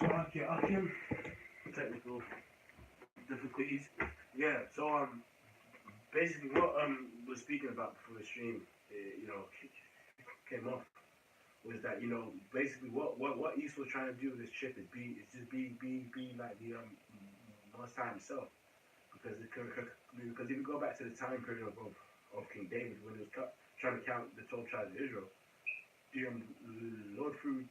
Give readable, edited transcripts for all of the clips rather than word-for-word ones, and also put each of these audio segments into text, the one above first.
Okay, technical difficulties. Yeah, so basically what was speaking about before the stream, came off was that basically what East was trying to do with this chip is be like the Most High himself because because if you go back to the time period of King David when he was trying to count the 12 tribes of Israel, the Lord through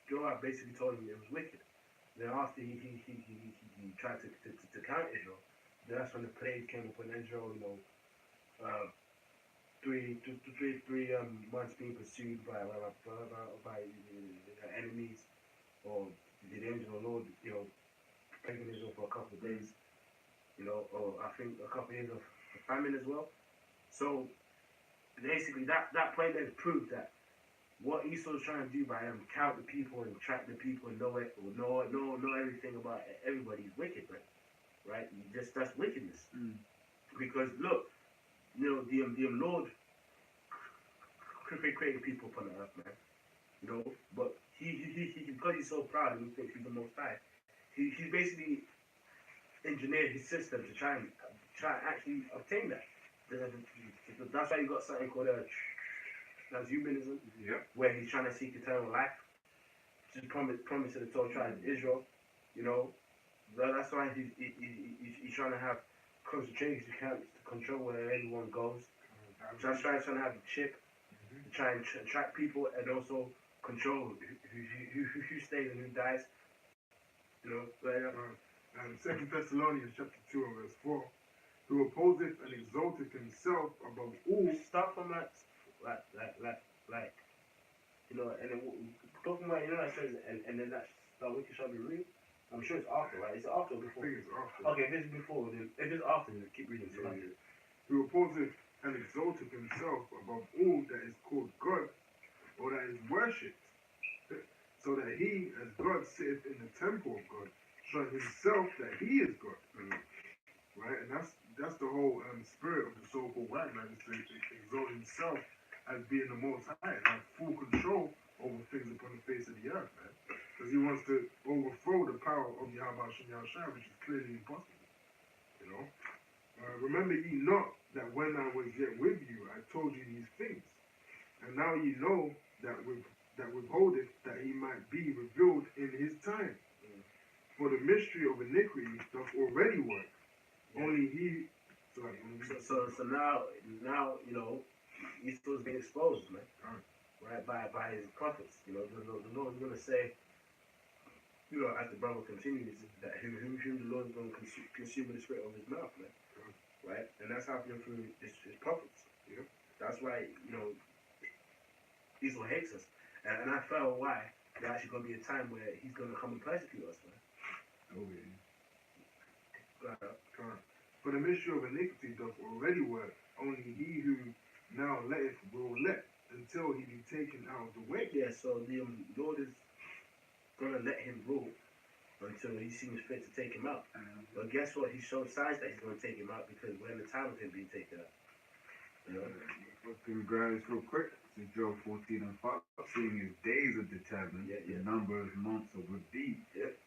Joab basically told him it was wicked. Then after he tried to count Israel, then that's when the plague came upon Israel. Three months being pursued by enemies, or the angel of the Lord, plaguing Israel for a couple of days, or I think a couple of years of famine as well. So basically, that point then proved that what Esau was trying to do by count the people and track the people and know everything about everybody is wicked, right? That's wickedness. Because look, the Lord created people upon the earth, man. But he because he's so proud and he thinks he's the Most High, he's basically engineered his system to try and actually obtain that. That's why you got something called transhumanism, where he's trying to seek eternal life, just promise to the 12 tribes of Israel. That's why he's trying to have concentration camps to control where everyone goes. Just trying to have a chip to try and track people and also control who stays and who dies. And 2 Thessalonians chapter 2 and verse 4, who opposeth and exalteth himself above all. Start from like, and then talking about, that says, and then that wicked shall be real. I'm sure it's after, right? Is it after or before? I think it's after. Okay, if it's before, then if it's after, then keep reading. Who opposeth and exalteth himself above all that is called God, or that is worshipped, so that he, as God, sitteth in the temple of God, showing himself that he is God. Right? And that's the whole spirit of the so-called white man, is to exalt himself as being the Most High, and have full control over things upon the face of the earth, man. Because he wants to overthrow the power of Yahweh Shem Yahushua, which is clearly impossible. Remember ye not that when I was yet with you, I told you these things. And now ye know that withholdeth that he might be revealed in his time. For the mystery of iniquity doth already work. Only he. So now Esau's being exposed, man. Right, by his prophets. The Lord's going to say, as the brother continues, that whom the Lord is going to consume with the spirit of his mouth, man. Right? And that's happening through his prophets. That's why, Esau hates us. And I felt why there's actually going to be a time where he's going to come and persecute us, man. For the mystery of iniquity doth already work. Only he who now letteth will let, until he be taken out of the way. Yeah, so the Lord is going to let him rule until he seems fit to take him out. But guess what? He showed signs that he's going to take him out because we're in the time of him being taken out. Can we grab this real quick? To Job 14 and 5. Seeing his days are determined, the number of months are with thee.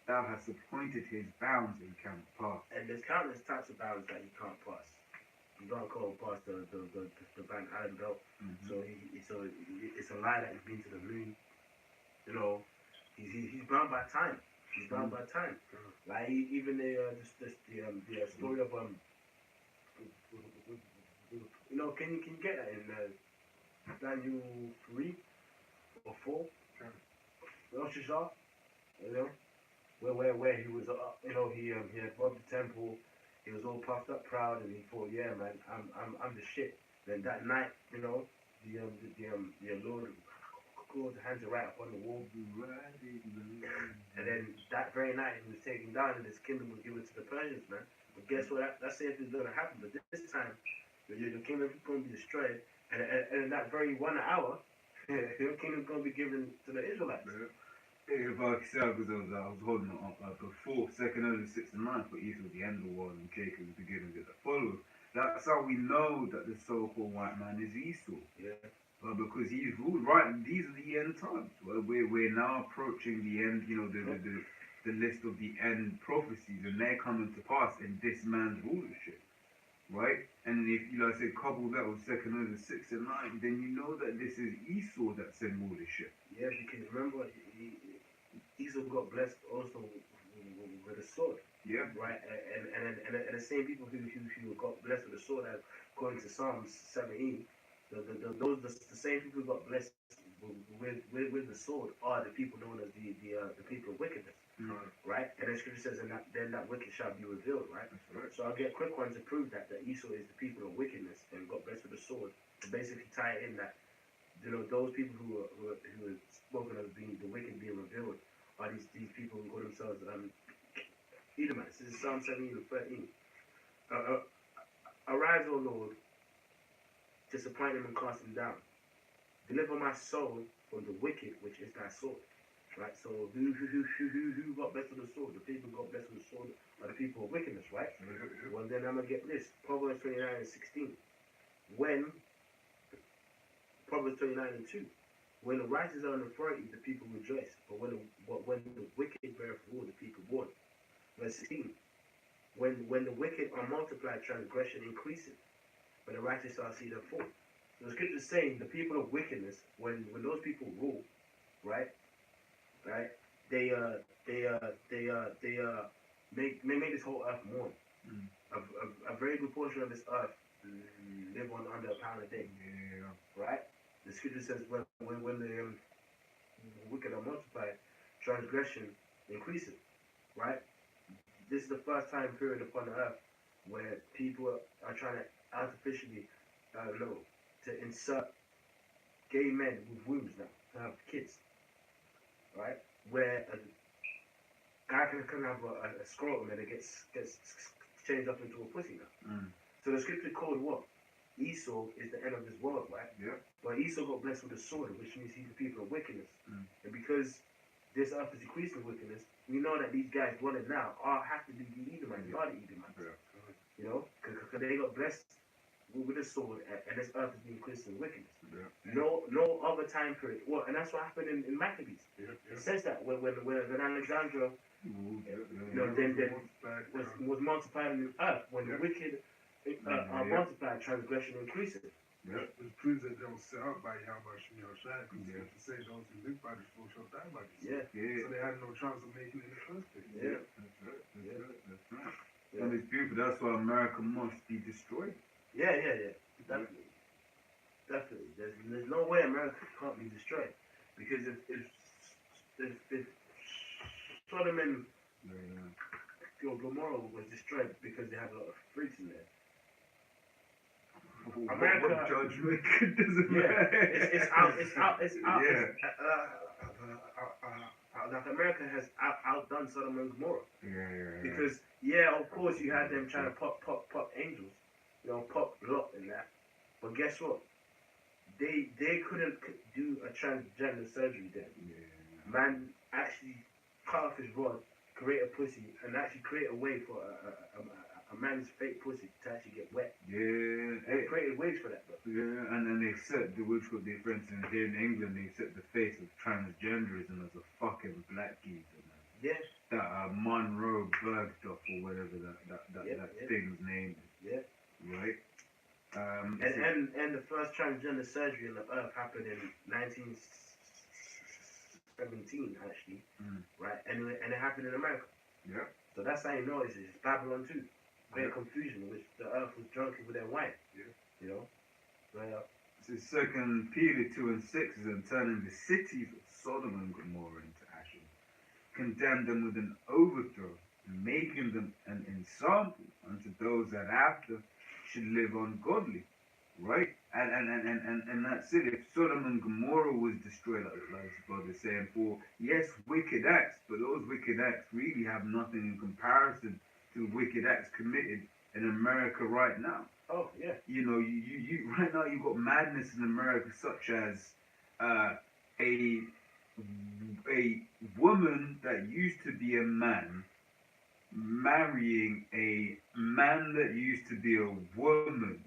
Thou hast appointed his bounds and cannot pass. And there's countless types of bounds that you can't pass. You can't go past the Van Allen belt. So it's a lie that he's been to the moon. He's bound by time. He's bound by time. Like even the story of can you get that in Daniel 3 or 4? Roshishah, where he was he had robbed the temple. He was all puffed up, proud, and he thought, yeah, man, I'm the shit. Then that night, the Lord called the hands to right up on the wall. And then that very night he was taken down and his kingdom was given to the Persians, man. But guess what? That's if it's going to happen. But this time, your kingdom is going to be destroyed. And in that very 1 hour, your kingdom is going to be given to the Israelites. If I said, because I was holding it up before 2nd Ezra 6 and 9, for Esau the end of the world and Jacob is beginning of the follows. That's how we know that the so-called white man is Esau. Well, because he's ruled right. These are the end times. Well, we're now approaching the end. You know, the list of the end prophecies, and they're coming to pass in this man's rulership, right? And if you like I said, couple that with 2 Ezra 6 and 9, then you know that this is Esau that's in rulership. Yeah, because remember, Esau got blessed also with a sword. Yeah. Right, and the same people who got blessed with a sword, according to Psalms 17, the same people who got blessed with the sword are the people known as the people of wickedness. Right, and the scripture says, then that wicked shall be revealed. Right, that's right. So I'll get a quick one to prove that Esau is the people of wickedness and got blessed with a sword, to basically tie it in that, you know, those people who are spoken of being the wicked being revealed are these people who call themselves Edomites. This is Psalm 17 and 13. Arise, O Lord, disappoint him and cast him down. Deliver my soul from the wicked, which is thy sword. Right? So who got blessed with the sword? The people who got blessed with the sword are the people of wickedness, right? Well, then I'm going to get this. Proverbs 29 and 16. Proverbs 29 and 2. When the righteous are in authority, the people rejoice. But when the wicked beareth rule, the people mourn. Verse 16. When the wicked are multiplied, transgression increases. But the righteous shall see their fall. So the scripture is saying the people of wickedness, when those people rule, right, they make this whole earth mourn. A very good portion of this earth live on under a pound a day. Yeah. Right? The scripture says when the wicked are multiplied, transgression increases. Right? This is the first time period upon the earth where people are trying to artificially, to insert gay men with wombs now to have kids. Right? Where a guy can have a scrotum and it gets changed up into a pussy now. So the scripture called what? Esau is the end of this world, right? Yeah. But Esau got blessed with a sword, which means he's the people of wickedness. And because this earth is increasing wickedness, we know that these guys dwelling now have to be the Edomites. They are the Edomites. Yeah. You know? Because they got blessed with a sword, and this earth is being increased in wickedness. Yeah. No other time period. Well, and that's what happened in Maccabees. It says that when Alexandra, then was multiplied in the earth, when the wicked are multiplied, transgression increases. Yeah. Which proves that they were set up by Yahweh Shemi Shai, because to say those who live by the sword shall die by the sword. So they had no chance of making it in the first place. Yeah. That's right. And it's beautiful. That's why America must be destroyed. Yeah. Definitely. There's no way America can't be destroyed, because if Sodom and Gomorrah was destroyed because they had a lot of freaks in there. America, what judgment doesn't matter. It's out. Yeah. Like America has outdone Sodom and Gomorrah. Yeah. Because of course you had them trying to pop angels, pop Lot and that. But guess what? They couldn't do a transgender surgery then. Yeah. Man actually cut off his rod, create a pussy, and actually create a way for a man's fake pussy to actually get wet. Yeah. They created ways for that, bro. Yeah, and then they set the which got the difference in here in England, they set the face of transgenderism as a fucking black geezer, man. Yeah. That Monroe Bergdorf or whatever that thing's name is. Yeah. Right? And the first transgender surgery on the earth happened in 1917 actually. Right? And it happened in America. Yeah. So that's how you know it's Babylon too. Great confusion, which the earth was drunk with their wine. Yeah. You know? Well, so 2 Peter 2 and 6 is in turning the cities of Sodom and Gomorrah into ashes, condemn them with an overthrow, and making them an ensample unto those that after should live ungodly. Right? And that's it. If Sodom and Gomorrah was destroyed, like his brother saying, for yes, wicked acts, but those wicked acts really have nothing in comparison to wicked acts committed in America right now. Oh yeah. You right now you've got madness in America, such as a woman that used to be a man marrying a man that used to be a woman.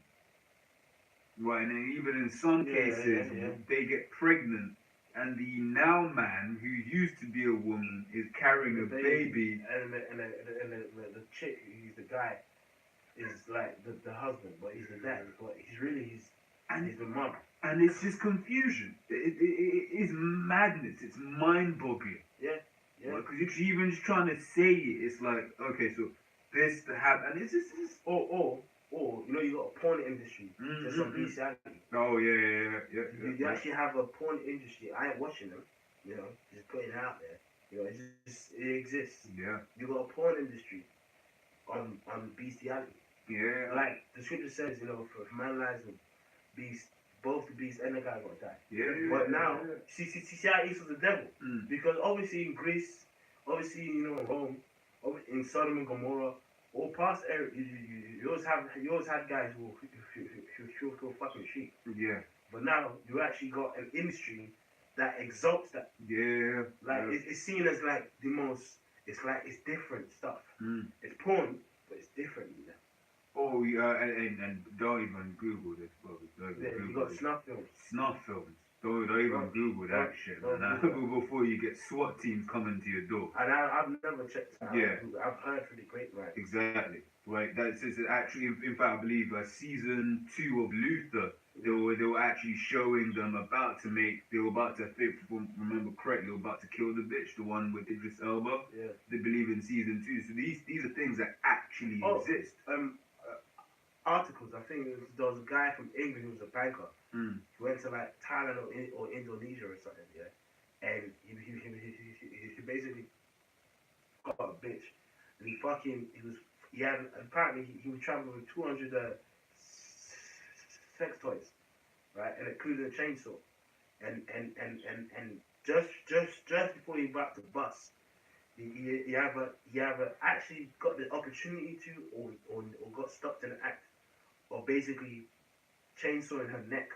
right? And then even in some cases, they get pregnant, and the now man who used to be a woman is carrying a baby. And the chick, he's the guy, is like the husband, but he's the dad, but he's the mom. And it's just confusion. It is madness. It's mind-boggling. Yeah. Because you're even just trying to say it, it's like, okay, so this to have, and it's just or you know, you got a porn industry just on bestiality. Oh yeah. You actually have a porn industry. I ain't watching them, you know, just putting it out there. You know, it exists. Yeah. You got a porn industry on bestiality. Yeah. Like the scripture says, you know, if man lies with beast, both the beast and the guy gonna die. Yeah. But now, see how Esau's the devil. Because obviously in Greece, obviously, you know, in Rome, in Sodom and Gomorrah, all past era, you always had guys who kill fucking sheep. Yeah. But now you actually got an industry that exalts that. Yeah. Like it's seen as like the most. It's like it's different stuff. It's porn, but it's different. You know? Oh yeah, and don't even Google this, bro. You got snuff films. Snuff films. Don't even Google that shit, man. Before you get SWAT teams coming to your door. And I've never checked it out. Yeah. I've heard from the grapevine. Exactly. Right. That's actually, in fact, I believe season 2 of Luther, they were actually showing them they were about to, if I remember correctly, they were about to kill the bitch, the one with Idris Elba. Yeah. They believe in season 2. So these are things that actually exist. Articles. I think there was a guy from England who was a banker. He went to like Thailand or Indonesia or something, yeah. And he basically got a bitch. And he was traveling with 200 sex toys, right? And including a chainsaw. And just before he about to bust, he either actually got the opportunity to or got stopped in the act of basically chainsawing her neck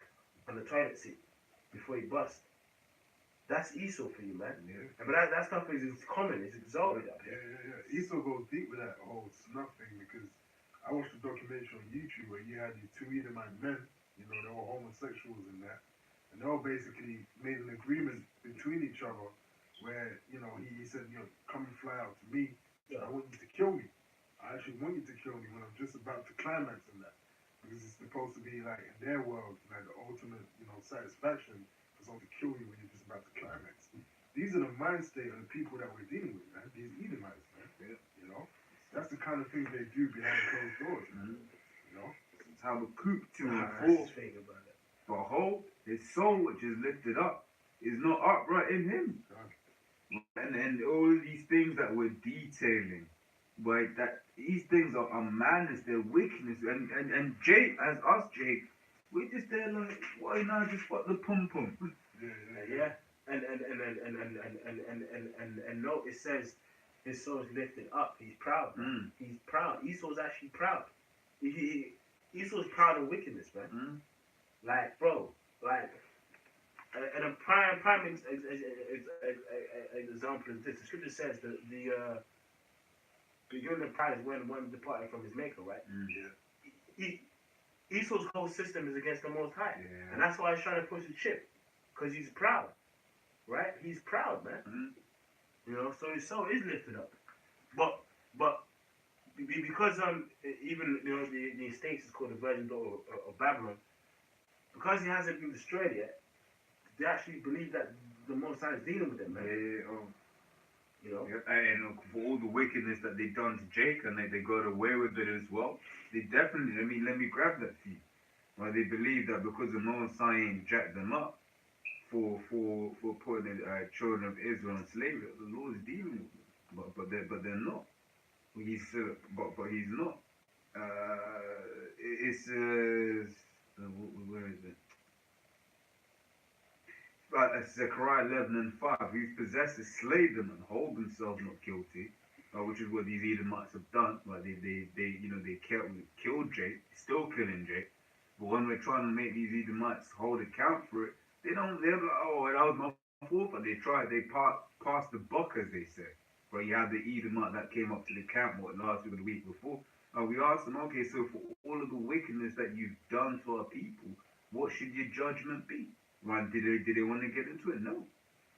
on the toilet seat before he bust. That's Esau for you, man. Yeah. But that stuff is common. It's exalted up here. Yeah. Esau goes deep with that whole snuff thing because I watched a documentary on YouTube where you had these two Edomite men, you know, they were homosexuals in that. And they all basically made an agreement between each other where, you know, he said, you know, come and fly out to me. I want you to kill me. I actually want you to kill me when I'm just about to climax in that. Because it's supposed to be like in their world, like the ultimate, you know, satisfaction for someone to kill you when you're just about to climax. These are the mind state of the people that we're dealing with, man. These Edomites, man. Yeah. You know? That's the kind of things they do behind closed doors, man. You know? It's how the coup to enforce about it. Behold, his soul which is lifted up is not upright in him. And all of these things that we're detailing, right, that these things are madness, they're wickedness, and Jake, as us, Jake, we're just there like, why not just fuck the pum pum? Yeah. And note it says his soul is lifted up. He's proud, man. He's proud. Esau's actually proud. Esau's proud of wickedness, man. Like, bro, like, and a prime example is this. The scripture says that the unit pride is when one departed from his maker, right? Esau's whole system is against the Most High, and that's why he's trying to push the chip, because he's proud, right? He's proud, man. You know, so his soul is lifted up, but because even you know the estates is called the Virgin Daughter of Babylon, because he hasn't been destroyed yet. They actually believe that the Most High is dealing with them, man. You know? And for all the wickedness that they done to Jake and they got away with it as well, they definitely, let me grab that for you. Well, they believe that because the Most High ain't jacked them up for putting the children of Israel in slavery, the Lord is dealing with them. But they're not. He's not. It says, where is it? Zechariah 11:5, whose possessors slay them and hold themselves not guilty, which is what these Edomites have done. Right? They killed Jake, still killing Jake. But when we're trying to make these Edomites hold account for it, they're like, oh, that was my fault. But they passed the buck, as they say. Right? You have the Edomite that came up to the camp last week or the week before. We asked them, okay, so for all of the wickedness that you've done to our people, what should your judgment be? Right? Did they want to get into it? No.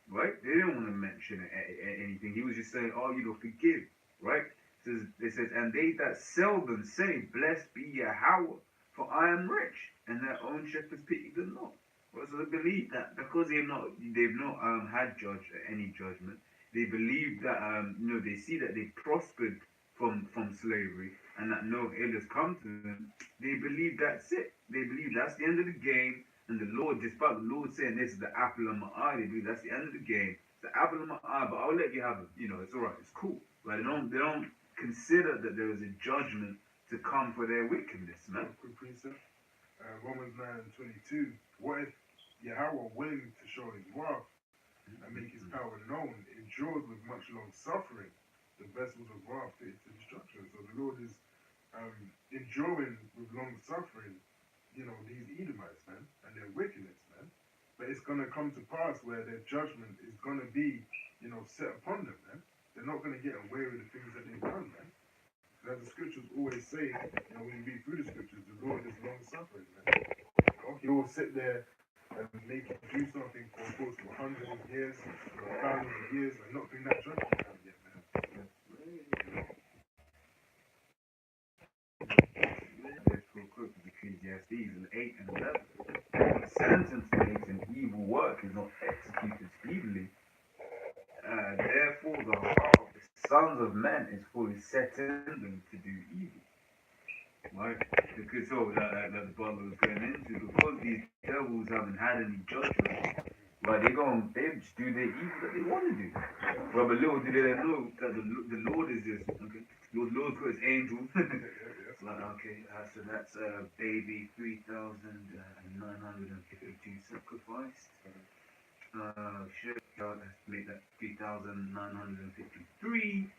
Right? They didn't want to mention anything. He was just saying, oh, forgive. Right? It says, and they that seldom say, blessed be Yahweh, for I am rich, and their own shepherds pity them not. Well, so they believe that because they've not had any judgment. They believe that they see that they prospered from slavery, and that no ill has come to them. They believe that's it. They believe that's the end of the game. And the Lord, despite the Lord saying this is the apple of my eye, they believe that's the end of the game. It's the apple of my eye, but I'll let you have it. It's all right. It's cool. Right? They don't consider that there is a judgment to come for their wickedness, man. Quick precept. Romans 9:22. What if Yahweh, willing to show his wrath and make his power known, endured with much long suffering the vessels of wrath fitted to destruction? So the Lord is enduring with long suffering, these Edomites, man, and their wickedness, man. But it's gonna come to pass where their judgment is gonna be, set upon them, man. They're not gonna get away with the things that they've done, man. As the scriptures always say, when you read through the scriptures, the Lord is long suffering, man. He will sit there and make you do something for a course of hundreds of years, thousands of years, and not bring that judgment down yet, man. Therefore, quick Ecclesiastes 8 and 11. The sentence makes an evil work is not executed speedily. Therefore, the heart of the sons of men is fully set in them to do evil. Right? Because that the Bible was going into, because these devils haven't had any judgment, right? They just do their evil that they want to do. Right? But little do they know that the Lord is just okay. Lord's got his angels. Like, okay, so that's baby 3,952 sacrificed. Let's make that 3,953.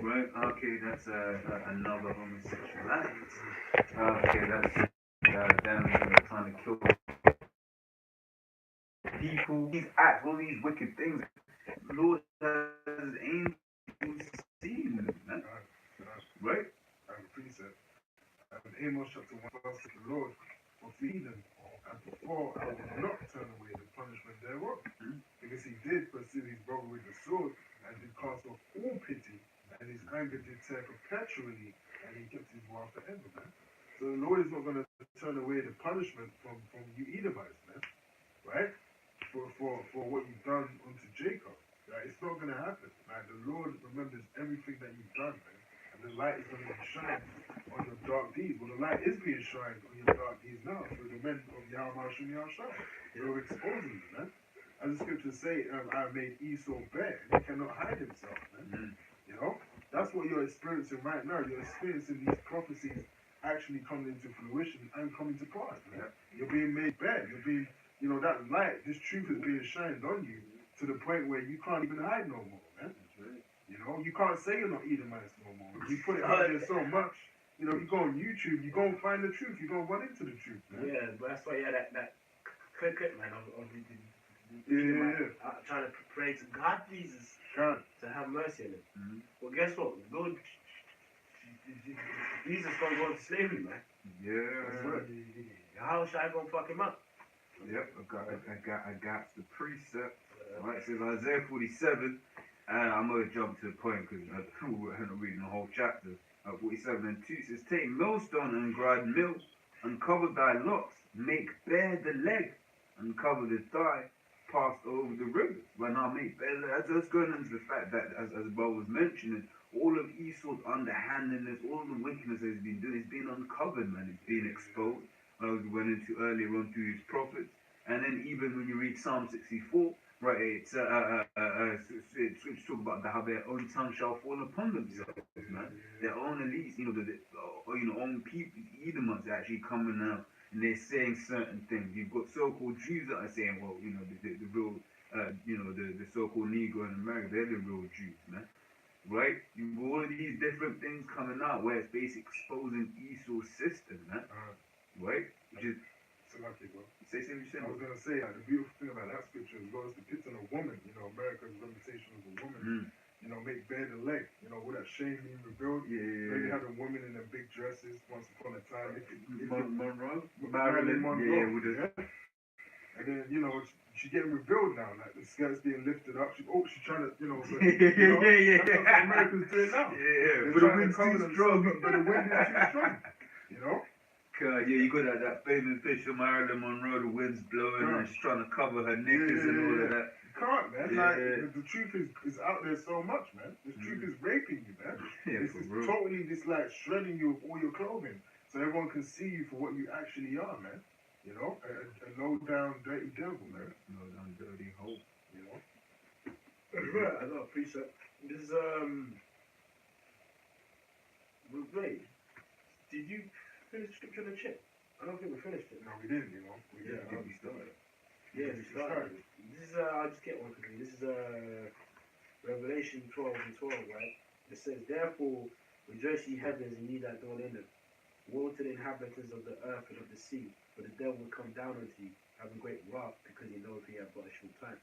Right, okay, that's another homosexual act. Okay, that's them trying to kill people. These acts, all these wicked things, the Lord has angels seeing them, man. Right? I have a precept. In Amos chapter 1, verse the Lord will feed them, and before I will not turn away the punishment thereof. Because he did pursue his brother with the sword, and did cast off all pity, and his anger did tear perpetually, and he kept his wrath forever, man. So the Lord is not going to turn away the punishment from you Edomites, man, right? For what you've done unto Jacob, right? It's not going to happen, right? The Lord remembers everything that you've done, man, and the light is going to be shined on your dark deeds. Well, the light is being shined on your dark deeds now through the men of Yahweh Shem Yahshua. You're exposing them, man. As the scriptures say, I made Esau bare, and he cannot hide himself, man. That's what you're experiencing right now. You're experiencing these prophecies actually coming into fruition and coming to pass, man. You're being made bare. You're being, that light, this truth is being shined on you to the point where you can't even hide no more, man. You can't say you're not Edomites no more. You put it out there so much. You go on YouTube, you go and find the truth. You go and run into the truth, man. Yeah, but that's why that clip, man, of trying to pray to God Jesus to have mercy on him. Well, guess what? God, Jesus gonna go into slavery, man. Yeah. How should I go fuck him up? Yep, I got the precept. Right, it says Isaiah 47, and I'm gonna jump to the point because we're not reading the whole chapter. 47 and 2 says, take millstone and grind milk, uncover thy locks, make bare the leg, uncover the thigh, pass over the rivers. When I make bare, that's going into the fact that, as Bob was mentioning, all of Esau's underhandedness, all the wickedness that he's been doing, it's been uncovered, man. It's been exposed. We went into earlier on through his prophets. And then even when you read Psalm 64, right, it's talk about how their own tongue shall fall upon themselves, man. Their own elites, own people, Edomites are actually coming out and they're saying certain things. You've got so-called Jews that are saying, well, the real, the so-called Negro in America, they're the real Jews, man. Right? You've got all of these different things coming out where it's basically exposing Esau's system, man. Right? Which is Lucky, bro. Say something. I was gonna say, the beautiful thing about that scripture as well is depicting a woman. America's reputation as a woman. make bare the leg. You know, with that shame being revealed. Maybe having women in them big dresses once upon a time. Monroe? Marilyn Monroe. Yeah, with the... And then, you know, she getting revealed now. Like, the skirt's being lifted up. She's trying to, you know, but, that's what America's doing now. But the wind's too strong. But the wind is too strong. You know? God, yeah, you got that famous picture of Marilyn Monroe, the wind's blowing and she's trying to cover her knickers and all of that. You can't, man. Like, the truth is out there so much, man. This truth is raping you, man. It's totally just like shredding you of all your clothing. So everyone can see you for what you actually are, man. You know? A low down, dirty devil, man. Low down, dirty hole. You know? Right, I got a precept. This is, wait. Did you finish scripture on the chip? I don't think we finished it. No, we didn't, you know. We started. Yeah, we started. This is, I'll just get one quickly. This is, Revelation 12:12, right? It says, therefore, rejoice ye heavens and ye that dwell in them. Woe to the inhabitants of the earth and of the sea, for the devil will come down unto you, having great wrath, because he knows he hath but a short time.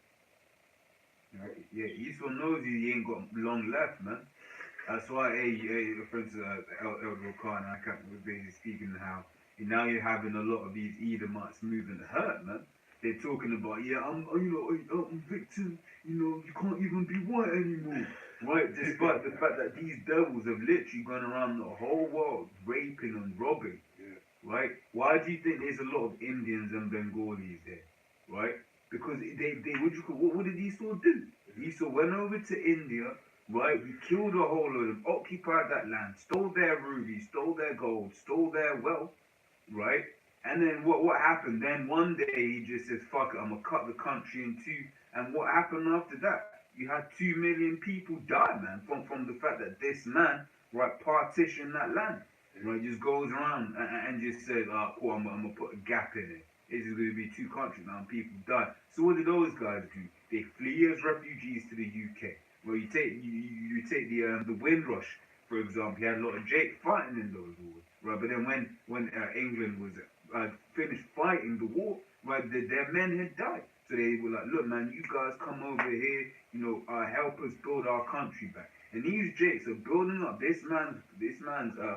Yeah, Esau knows he ain't got long left, man. That's why, for instance, Elder Khan, I was basically speaking how now you're having a lot of these Edomites moving the hurt, man. They're talking about, I'm victim, you can't even be white anymore, right? Despite the fact that these devils have literally gone around the whole world raping and robbing, right? Why do you think there's a lot of Indians and Bengalis there, right? Because what did Esau do? Esau went over to India, right? He killed a whole lot of them, occupied that land, stole their rubies, stole their gold, stole their wealth, right? And then what happened? Then one day he just says, fuck it, I'm going to cut the country in two. And what happened after that? You had 2 million people die, man, from the fact that this man, right, partitioned that land. Right, just goes around and just says, cool, I'm going to put a gap in it. This is going to be 2 countries now and people die. So what did those guys do? They flee as refugees to the UK. Well, you take the Windrush, for example. You had a lot of Jake fighting in those wars, right? But then when England was finished fighting the war, right, their men had died. So they were like, look, man, you guys come over here, help us build our country back. And these Jakes are building up this man's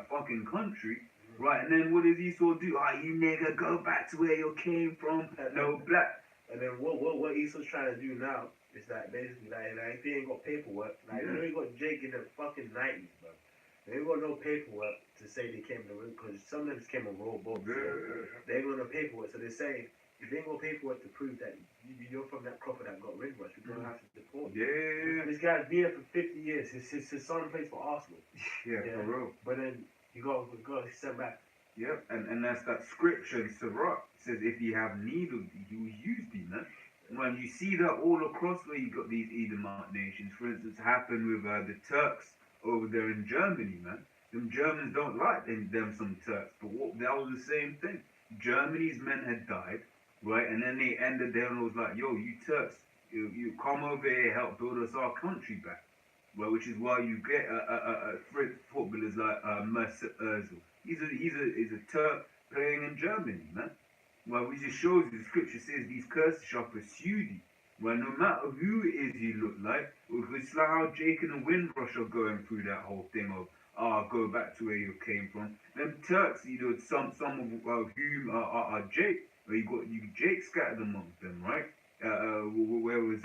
fucking country, right? And then what does Esau do? You nigga, go back to where you came from. No black. And then what Esau's trying to do now is that basically, like if he ain't got paperwork, he got Jake in the fucking 90s, bro. They ain't got no paperwork to say they came to win, because some of them just came on raw boats. They ain't got no paperwork, so they say if they ain't got paperwork to prove that you're from that crop that got Windrush, we're gonna have to deport you. This guy's been here for 50 years. His son plays for Arsenal. For real. But then you got sent back. Yep, and that's that scripture in Sirach. It says, if you have need of thee, he will use thee, man. When you see that all across where you got these Edomite nations, for instance, happened with the Turks over there in Germany, man. Them Germans don't like them some Turks, but that was the same thing. Germany's men had died, right? And then they ended there and was like, yo, you Turks, you come over here, help build us our country back. Well, which is why you get footballers like Mesut Ozil. He's a Turk playing in Germany, man. Well, which just shows you the scripture says these curses shall pursue thee. Well, no matter who it is you look like, it's like how Jake and the Windrush are going through that whole thing of, go back to where you came from. Them Turks, some of whom are Jake. Well, you Jake scattered amongst them, right? Where was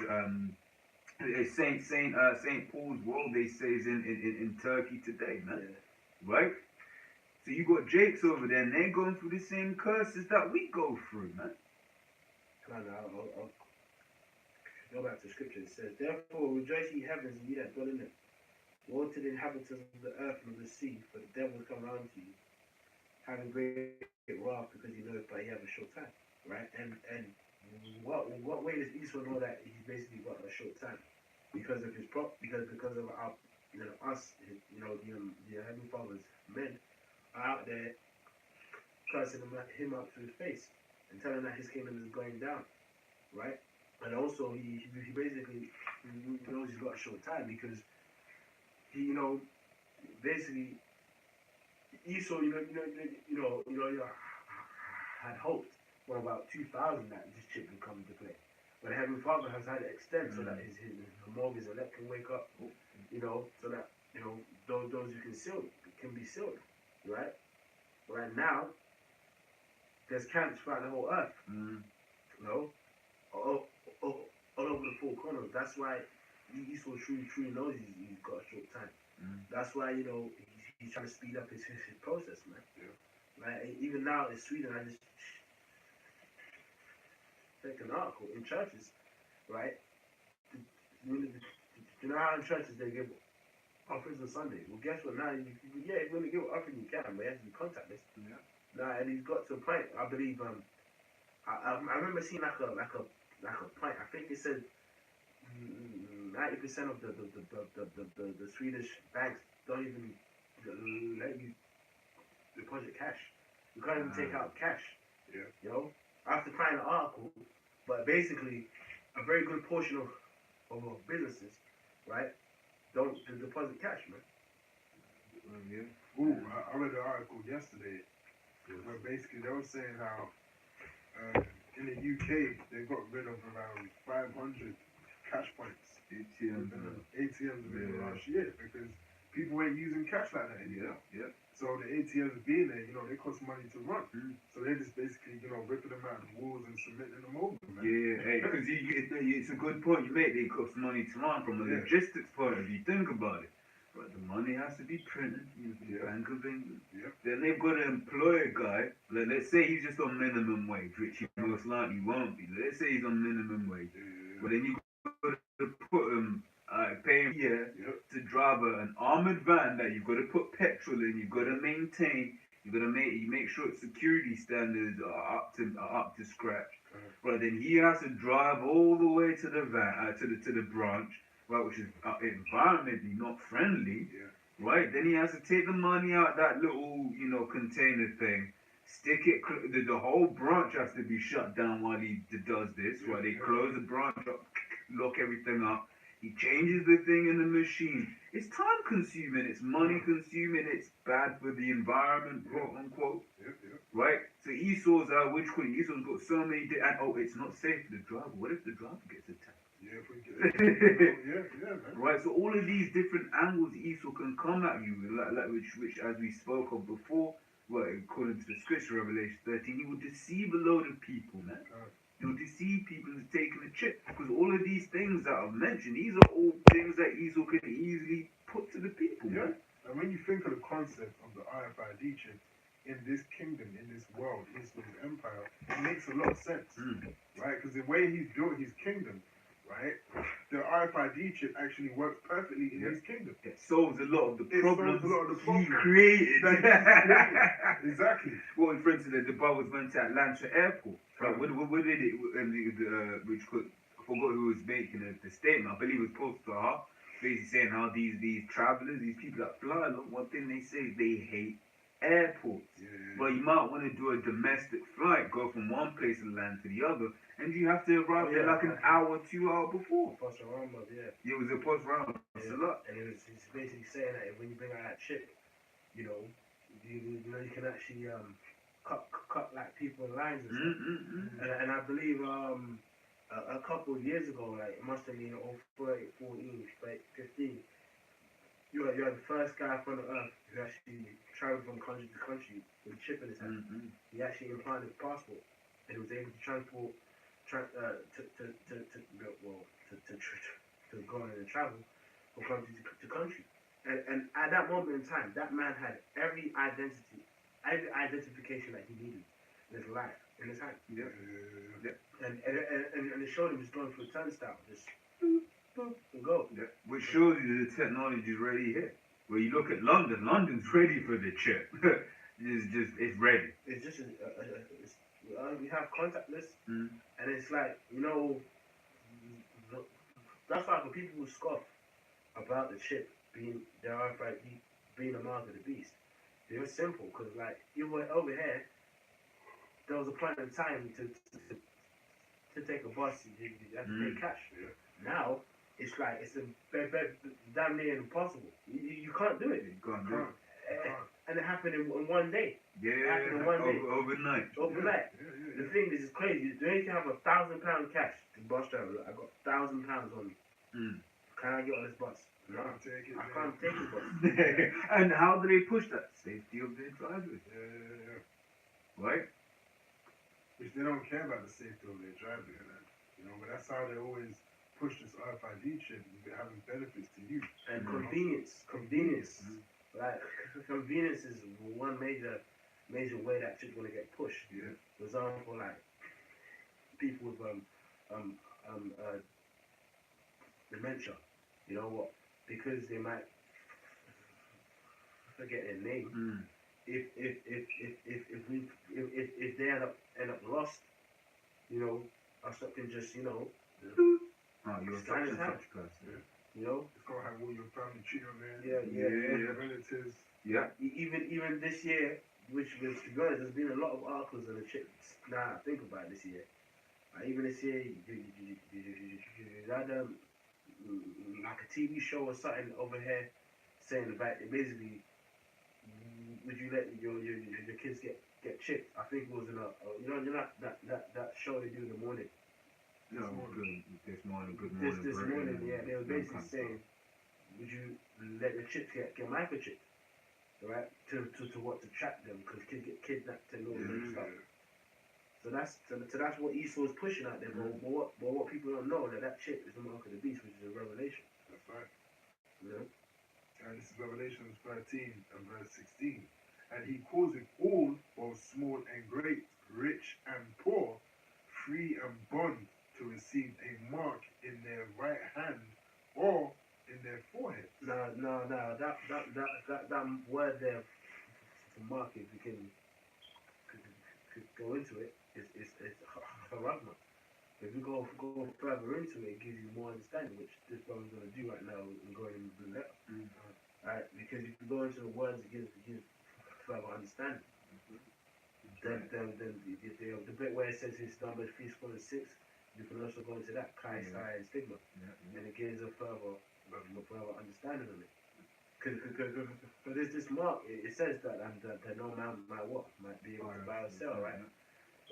Saint Paul's world? They say is in Turkey today, man. Right? So you got Jakes over there, and they're going through the same curses that we go through, man. I'll go back to scripture. It says, therefore rejoice ye heavens and ye that dwell in them. Woe to the inhabitants of the earth and of the sea, for the devil will come round to you, having great wrath, because he knows that he have a short time, right? And what way does Esau know that he's basically got a short time? Because of because of our us, the Heavenly Father's men are out there cursing him out to his face and telling that his kingdom is going down, right? And also he basically knows he's got a short time, because he basically Esau had hoped for about 2000 that this chip would come into play. But the Heavenly Father has had it extend so that his mortgage elect can wake up, you know, so that, you know, those who can be sealed, right? Right now, there's camps throughout the whole earth, you know, all over the four corners. That's why Esau truly knows he's got a short time. That's why, you know, he's trying to speed up his process, man. Yeah. Right? Even now in Sweden, I just take an article in churches, right? You know how in churches they give offerings on Sunday? Well, guess what? Now, you're going to give an offering, you can, but it has to be contactless. Yeah. Now, and he's got to a point. I believe. I remember seeing like a point. I think it said 90% of the Swedish banks don't even let you deposit cash. You can't even take out cash. Yeah. You know, after finding an article, but basically, a very good portion of businesses, right, don't deposit cash, man. Yeah. Ooh, I read an article yesterday where basically they were saying how in the UK they got rid of around 500 cash points, ATMs within the last year because people ain't using cash like that anymore. Yeah. So the ATMs being there, you know, they cost money to run. So they're just basically, you know, ripping them out of the walls and submitting them over, man. Yeah, because it's a good point you make. They cost money to run from a logistics point of view. Think about it. But the money has to be printed in the Bank of England. Yeah. Then they've got to employ a guy. Like, let's say he's just on minimum wage, which he most likely won't be. Let's say he's on minimum wage. But then you got to put him, pay him to drive an armored van that you've got to put petrol in, you've got to maintain, you've got to make sure its security standards are up to scratch. Right, then he has to drive all the way to the van, to the branch, right, which is environmentally not friendly. Right, then he has to take the money out that little, you know, container thing, stick it. The whole branch has to be shut down while he does this. Right, they close the branch up, lock everything up. He changes the thing in the machine. It's time consuming. It's money consuming. It's bad for the environment, quote unquote. Right? So Esau's Esau's got so many and it's not safe for the driver. What if the driver gets attacked? Yeah, if we get man. Right, so all of these different angles Esau can come at you with, which as we spoke of before, according to the scripture, Revelation 13, he will deceive a load of people, man. He'll deceive people into taking a chip. Because all of these things that I've mentioned, these are all things that Esau can easily put to the people, man. And when you think of the concept of the RFID chip in this kingdom, in this world, Esau's empire, it makes a lot of sense, right? Because the way he's built his kingdom, right, the RFID chip actually works perfectly in his kingdom. It solves a lot of the problems he created. Exactly. Well, for instance, the brothers went to Atlanta Airport. Right, what did it? Which could, I forgot who was making the statement. I believe it was Paul Star, basically saying how these travelers, these people that fly, look, one thing they say is they hate airports. Well, you might want to do a domestic flight, go from one place of land to the other, and you have to arrive there like an hour, 2 hours before. Post Rama, It was a post round. It's a lot. And he's basically saying that when you bring out that chip, you know, you can actually cut like people in lines and stuff. And I believe a couple of years ago, like it must have been 14, 15. You are the first guy from the earth who actually traveled from country to country with a chip in his hand. He actually implanted his passport, and he was able to transport to go on and travel from country to country. And at that moment in time, that man had every identification that he needed in his life, in his hand. And it showed him just going through a turnstile, just boop, and go. Which shows you the technology is ready here. When you look at London, London's ready for the chip. It's ready. It's just we have contactless, and it's like, you know, that's why for people who scoff about the chip being the RFID being a mark of the beast, it was simple because like you were over here, there was a point in time to take a bus, you have to pay cash. Now it's like it's damn near impossible. You can't do it. You can't do it. and it happened in one day. Yeah, happened in one day. overnight. Overnight. Yeah. The thing is, it's crazy. You need to have £1,000 cash to bus driver. Look, I got £1,000 on me. Can I get on this bus? No, Can't take it, I man. can't take the bus. And how do they push that? Safety of their drivers. Yeah. Right? Which they don't care about the safety of their driving, but that's how they always push this RFID chip, having benefits to you. And convenience. Like, convenience is one major way that shit's gonna get pushed. Yeah. For example, like people with dementia, you know what? Because they might forget their name. If they end up lost, or something just You're Stand such his and hand. such person. It's gonna have all your family tree on there. Yeah. Relatives. Yeah. Even this year, which to be honest, there's been a lot of articles on the chips. Now I think about it this year. Even this year, you had like a TV show or something over here saying about it. Basically, would you let your kids get chipped? I think it was in that show they do in the morning. Good morning. This morning, yeah, they were basically saying, would you let your chips get microchipped, right? To track them, because kids get kidnapped and all that stuff. So that's what Esau is pushing out there. But what people don't know, that chip is the mark of the beast, which is a revelation. That's right. Yeah. And this is Revelation 13 and verse 16. And he causeth all, both small and great, rich and poor, free and bond, to receive a mark in their right hand or in their forehead. No. That word there for mark, if you can go into it, is haragma. If you go further into it, it gives you more understanding, which this brother's going to do right now and going in the letter. Right? Because if you go into the words, it gives further understanding. Then the bit where it says his Numbers 3:6, you can also go into that Kai, Sai, and Stigma, and it gives a further understanding of it. Because this mark, it says that no man might be able to buy or sell, right?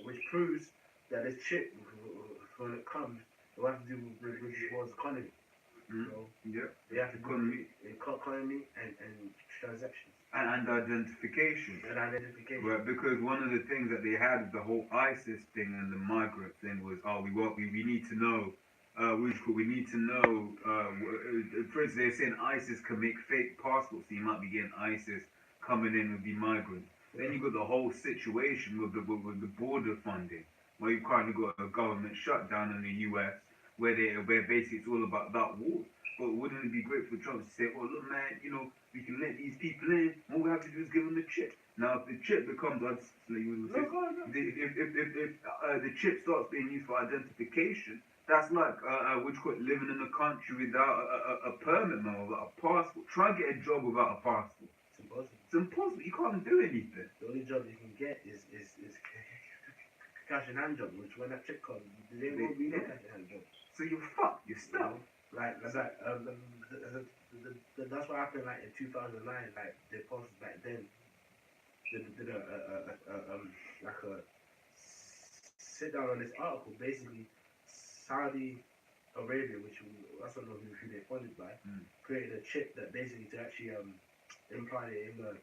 Which proves that this chip, when it comes, it will have to do with this world's economy. They have to do economy and transactions. And identification. Right, because one of the things that they had with the whole ISIS thing and the migrant thing was, we need to know, we need to know, for instance, they're saying ISIS can make fake passports, so you might be getting ISIS coming in with the migrants. Then you got the whole situation with the border funding, where you kind of got a government shutdown in the US, where basically it's all about that war. But wouldn't it be great for Trump to say, oh look man, we can let these people in, all we have to do is give them the chip. Now if the chip becomes, if the chip starts being used for identification, that's like living in a country without a permit, man, without a passport. Try and get a job without a passport. It's impossible. You can't do anything. The only job you can get is cash and hand job, which when that chip comes, they won't be no cash and hand job. So you're fucked. You're stuck. That's what happened like in 2009. Like they posted back then, did like a sit down on this article. Basically, Saudi Arabia, which I don't know who they're funded by, created a chip that basically to actually implant it in the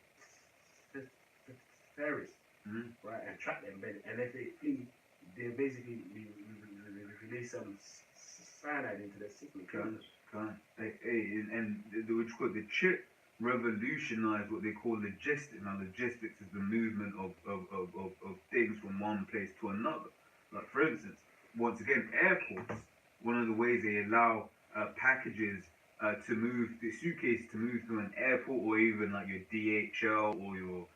terrorists, right, and track them. And if they flee, they basically release some cyanide into their system. The chip revolutionized what they call logistics. Now, logistics is the movement of things from one place to another. Like, for instance, once again, airports, one of the ways they allow packages to move, the suitcase to move through an airport, or even like your DHL or your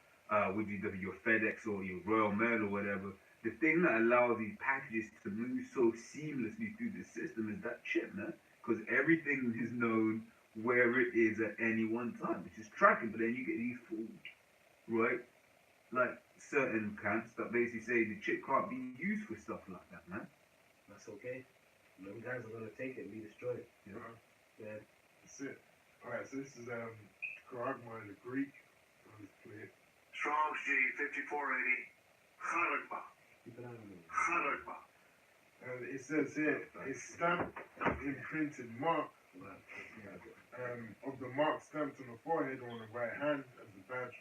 FedEx or your Royal Mail or whatever. The thing that allows these packages to move so seamlessly through the system is that chip, man. Because everything is known where it is at any one time, which is tracking. But then you get these fools, right? Like certain camps that basically say the chip can't be used for stuff like that, man. That's okay. Them guys are gonna take it and be destroyed. Yeah. That's it. Alright, so this is Charagma in the Greek. on his plate. Strong's G 5480. Kharagba. Keep an eye on it. Kharagba. And it says here, a stamped, imprinted mark of the mark stamped on the forehead or on the right hand as the badge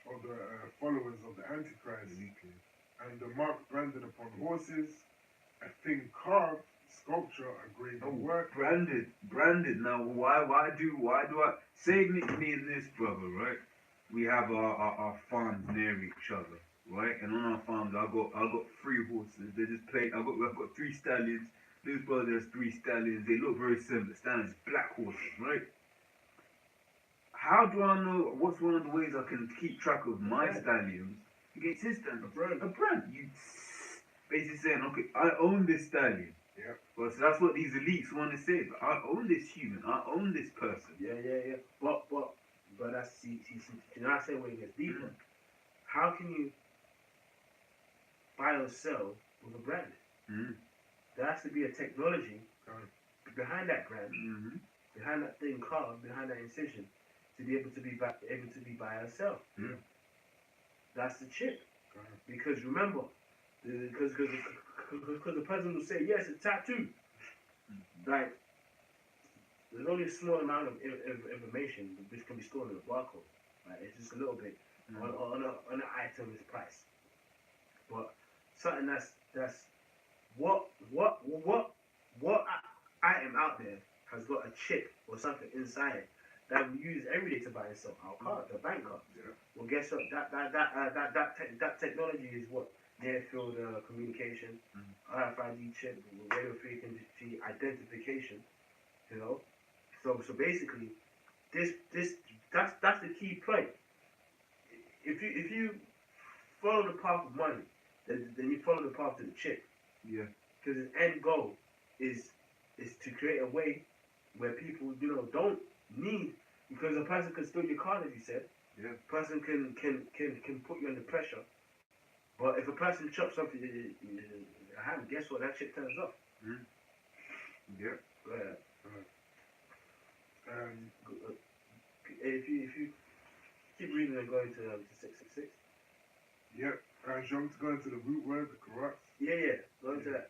of the followers of the Antichrist. And the mark branded upon horses, a thing carved, sculpture, a graven work. Branded. Now, why do I say me and this brother, right? We have our farms near each other, right? And on our farms, I got 3 horses. They just play. I've got 3 stallions. This brother has 3 stallions. They look very similar. Stallions, black horses, right? How do I know what's one of the ways I can keep track of my stallions against his stallions? A brand. You basically saying, okay, I own this stallion. Yeah. Well, so that's what these elites want to say. But I own this human. I own this person. Yeah. But that's see, you know, I say when it gets deeper. How can you buy or sell with a brand? There has to be a technology behind that brand, behind that thing carved, behind that incision, to be able to be buy or sell. That's the chip. Because remember, because the person will say yes, it's tattoo. Like there's only a small amount of information which can be stored in a barcode. Right? It's just a little bit on an item's price. But something that's what item out there has got a chip or something inside that we use every day to buy and sell our card, the bank card. Well, guess what? That technology is what near field communication, RFID chip, radio frequency identification. You know, so basically, that's the key point. If you follow the path of money, then you follow the path to the chip. Yeah. Because the end goal is to create a way where people, don't need, because a person can steal your card, as you said. Yeah. A person can put you under pressure. But if a person chops off your hand, guess what? That shit turns off. Yeah. If you keep reading and going to 666. Yep. And you want to go into the root word, the corrupt? Yeah. Go into that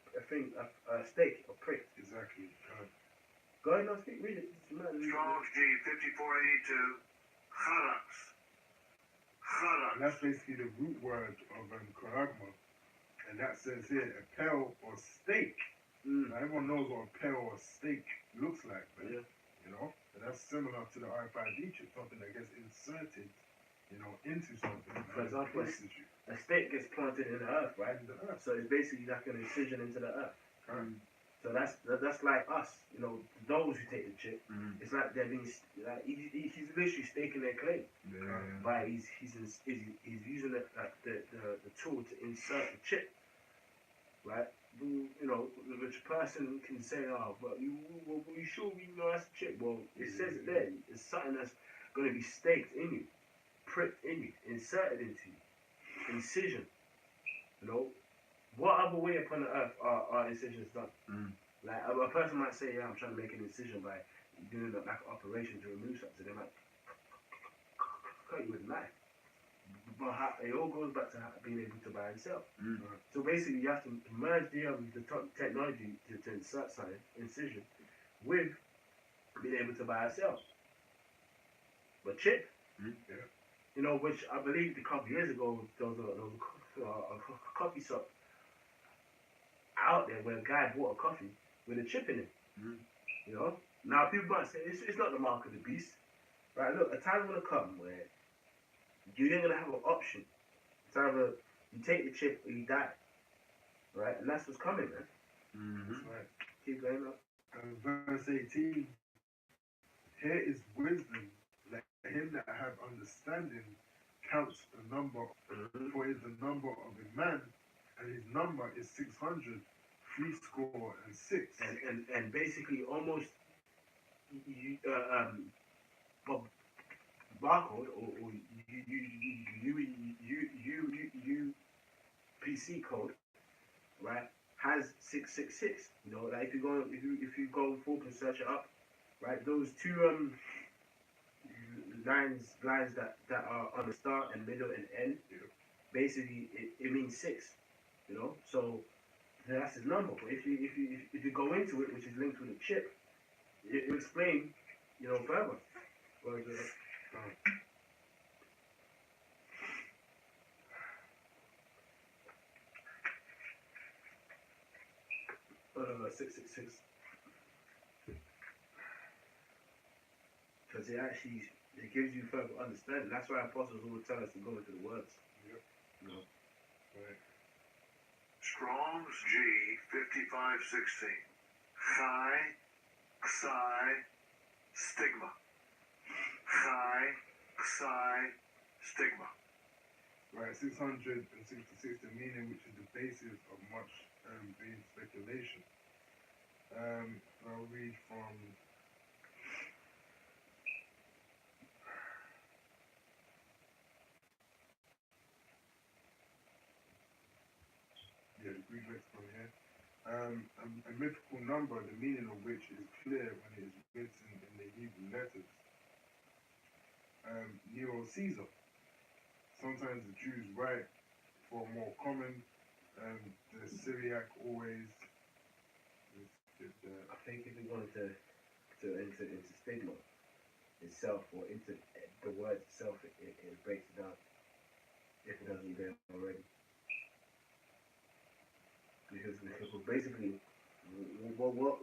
steak or prick. Exactly. Go ahead and read it. Strong's G 5482. Kharax. And that's basically the root word of charagma. And that says here, a pale or steak. Now, everyone knows what a pale or steak looks like, man. Yeah. And that's similar to the RFID chip, something that gets inserted, into something. For example, a steak gets planted in the earth, right? In the earth. So it's basically like an incision into the earth. So that's like us, those who take the chip. It's like they're being he's literally staking their claim. By he's using the tool to insert the chip, right? The person can say, "Oh, but you sure we know that's a chip?" Well, it says it there. It's something that's going to be staked in you, pricked in you, inserted into you, incision. What other way upon the earth are incisions done? Like a person might say, "Yeah, I'm trying to make an incision by doing like an operation to remove something." So they might cut you with a knife. But it all goes back to being able to buy and sell. So basically, you have to merge the technology to insert something, incision, with being able to buy and sell. But chip, which I believe a couple years ago, there was a coffee shop out there where a guy bought a coffee with a chip in it. Now people might say it's not the mark of the beast, right? Look, a time will come where you ain't gonna have an option. It's either you take the chip or you die, right? And that's what's coming, man. That's right. Keep going up. Verse 18. Here is wisdom. Let him that have understanding counts the number, for it is the number of a man, and his number is 600, 66. And basically almost barcode or UPC code, right, has 666. Like if you go forward and search it up, right, those two lines that are on the start and middle and end. Yeah. Basically, it means 6. You know, so that's his number. But if you go into it, which is linked with a chip, it will explain, you know, further. Well, 666. Because it gives you further understanding. That's why apostles always tell us to go into the words. Yep. You know. Right. Strong's G 5516. Chi, Psi, Stigma. Chi, Psi, Stigma. Right, 666, the meaning which is the basis of much vain speculation. I'll read from the Greek lexicon here. A mythical number, the meaning of which is clear when it is written in the Hebrew letters. Neo Caesar. Sometimes the Jews write for more common. The Syriac always. I think if you wanted to enter into stigma itself or into the word itself, it breaks it down if it doesn't get already. Because basically, what we're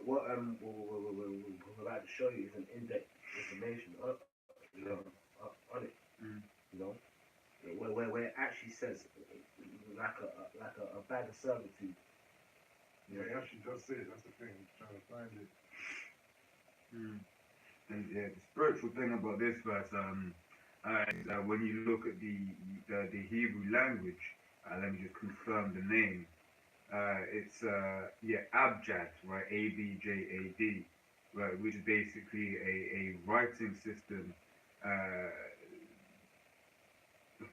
about to show you is an in-depth information on it. You know, where it actually says like a bag of servitude. Yeah, it actually does say it. That's the thing. I'm trying to find it. And yeah, the spiritual thing about this verse, is when you look at the Hebrew language, let me just confirm the name. It's Abjad, right? ABJAD, right? Which is basically a writing system.